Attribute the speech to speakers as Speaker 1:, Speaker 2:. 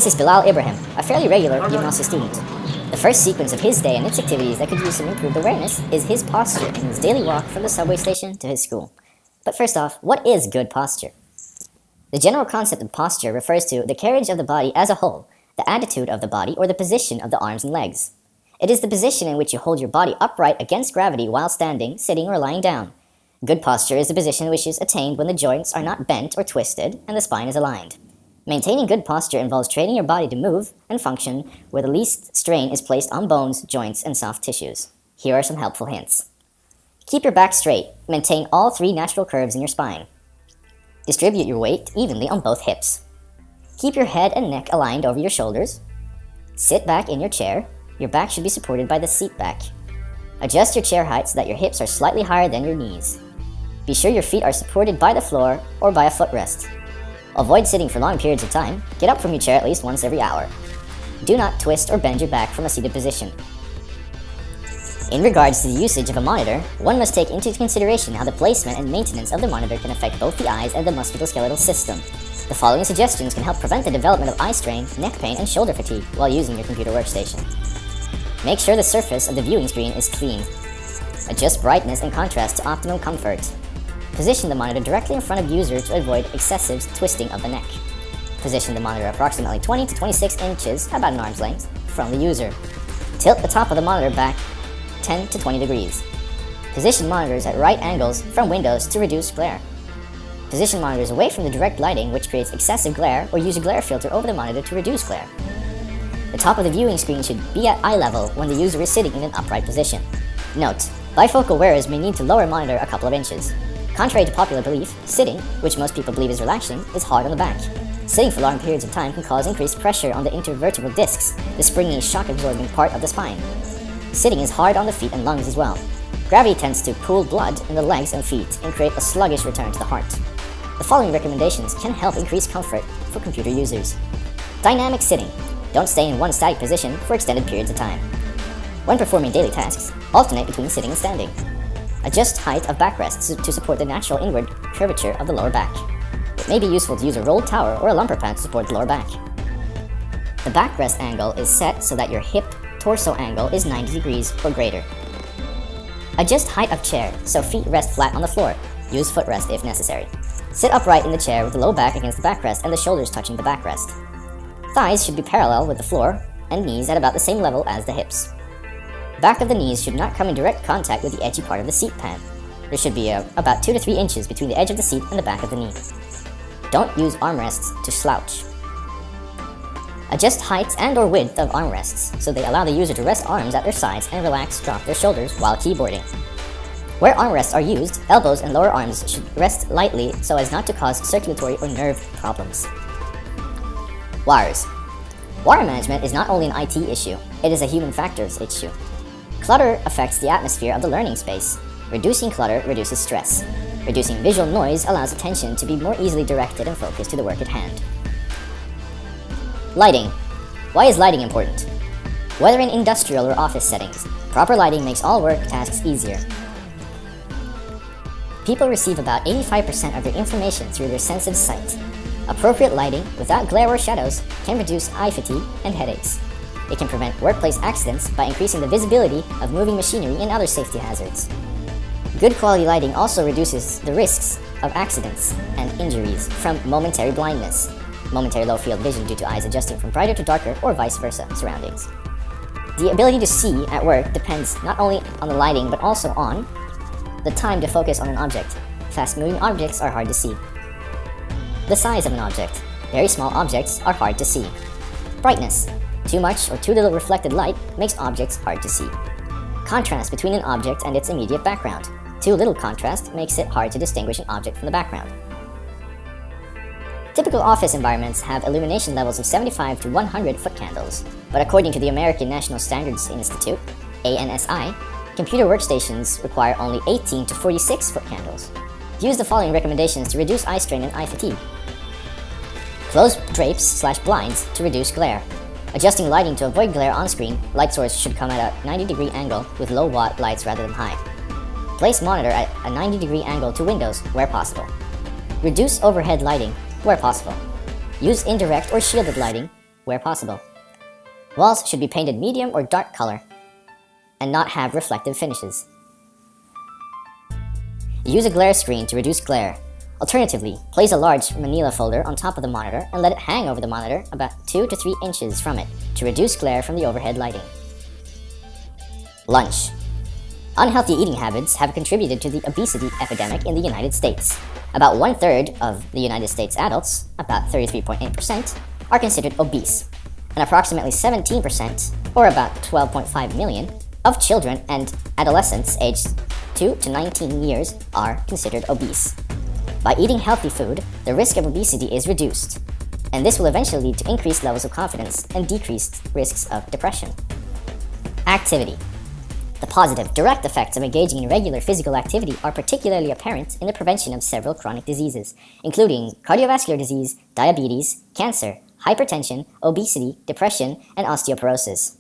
Speaker 1: This is Bilal Ibrahim, a fairly regular gymnastics student. The first sequence of his day and its activities that could use some improved awareness is his posture in his daily walk from the subway station to his school. But first off, what is good posture? The general concept of posture refers to the carriage of the body as a whole, the attitude of the body, or the position of the arms and legs. It is the position in which you hold your body upright against gravity while standing, sitting, or lying down. Good posture is the position which is attained when the joints are not bent or twisted and the spine is aligned. Maintaining good posture involves training your body to move and function where the least strain is placed on bones, joints, and soft tissues. Here are some helpful hints. Keep your back straight. Maintain all 3 natural curves in your spine. Distribute your weight evenly on both hips. Keep your head and neck aligned over your shoulders. Sit back in your chair. Your back should be supported by the seat back. Adjust your chair height so that your hips are slightly higher than your knees. Be sure your feet are supported by the floor or by a footrest. Avoid sitting for long periods of time. Get up from your chair at least once every hour. Do not twist or bend your back from a seated position. In regards to the usage of a monitor, one must take into consideration how the placement and maintenance of the monitor can affect both the eyes and the musculoskeletal system. The following suggestions can help prevent the development of eye strain, neck pain, and shoulder fatigue while using your computer workstation. Make sure the surface of the viewing screen is clean. Adjust brightness and contrast to optimum comfort. Position the monitor directly in front of the user to avoid excessive twisting of the neck. Position the monitor approximately 20 to 26 inches, about an arm's length, from the user. Tilt the top of the monitor back 10 to 20 degrees. Position monitors at right angles from windows to reduce glare. Position monitors away from the direct lighting, which creates excessive glare, or use a glare filter over the monitor to reduce glare. The top of the viewing screen should be at eye level when the user is sitting in an upright position. Note: bifocal wearers may need to lower monitor a couple of inches. Contrary to popular belief, sitting, which most people believe is relaxing, is hard on the back. Sitting for long periods of time can cause increased pressure on the intervertebral discs, the springy, shock-absorbing part of the spine. Sitting is hard on the feet and lungs as well. Gravity tends to pool blood in the legs and feet and create a sluggish return to the heart. The following recommendations can help increase comfort for computer users. Dynamic sitting. Don't stay in one static position for extended periods of time. When performing daily tasks, alternate between sitting and standing. Adjust height of backrests to support the natural inward curvature of the lower back. It may be useful to use a rolled tower or a lumbar pad to support the lower back. The backrest angle is set so that your hip-torso angle is 90 degrees or greater. Adjust height of chair so feet rest flat on the floor. Use footrest if necessary. Sit upright in the chair with the low back against the backrest and the shoulders touching the backrest. Thighs should be parallel with the floor and knees at about the same level as the hips. Back of the knees should not come in direct contact with the edgy part of the seat pad. There should be about 2 to 3 inches between the edge of the seat and the back of the knee. Don't use armrests to slouch. Adjust height and or width of armrests so they allow the user to rest arms at their sides and drop their shoulders while keyboarding. Where armrests are used, elbows and lower arms should rest lightly so as not to cause circulatory or nerve problems. Wires. Wire management is not only an IT issue, it is a human factors issue. Clutter affects the atmosphere of the learning space. Reducing clutter reduces stress. Reducing visual noise allows attention to be more easily directed and focused to the work at hand. Lighting. Why is lighting important? Whether in industrial or office settings, proper lighting makes all work tasks easier. People receive about 85% of their information through their sense of sight. Appropriate lighting, without glare or shadows, can reduce eye fatigue and headaches. It can prevent workplace accidents by increasing the visibility of moving machinery and other safety hazards. Good quality lighting also reduces the risks of accidents and injuries from momentary blindness, momentary low field vision due to eyes adjusting from brighter to darker or vice versa surroundings. The ability to see at work depends not only on the lighting but also on the time to focus on an object. Fast-moving objects are hard to see. The size of an object. Very small objects are hard to see. Brightness. Too much or too little reflected light makes objects hard to see. Contrast between an object and its immediate background. Too little contrast makes it hard to distinguish an object from the background. Typical office environments have illumination levels of 75 to 100 foot candles, but according to the American National Standards Institute, ANSI, computer workstations require only 18 to 46 foot candles. Use the following recommendations to reduce eye strain and eye fatigue. Close drapes/blinds to reduce glare. Adjusting lighting to avoid glare on screen, light source should come at a 90-degree angle with low watt lights rather than high. Place monitor at a 90-degree angle to windows where possible. Reduce overhead lighting where possible. Use indirect or shielded lighting where possible. Walls should be painted medium or dark color and not have reflective finishes. Use a glare screen to reduce glare. Alternatively, place a large manila folder on top of the monitor and let it hang over the monitor about 2 to 3 inches from it to reduce glare from the overhead lighting. Lunch. Unhealthy eating habits have contributed to the obesity epidemic in the United States. About 1/3 of the United States adults, about 33.8%, are considered obese, and approximately 17%, or about 12.5 million, of children and adolescents aged 2 to 19 years are considered obese. By eating healthy food, the risk of obesity is reduced, and this will eventually lead to increased levels of confidence and decreased risks of depression. Activity. The positive, direct effects of engaging in regular physical activity are particularly apparent in the prevention of several chronic diseases, including cardiovascular disease, diabetes, cancer, hypertension, obesity, depression, and osteoporosis.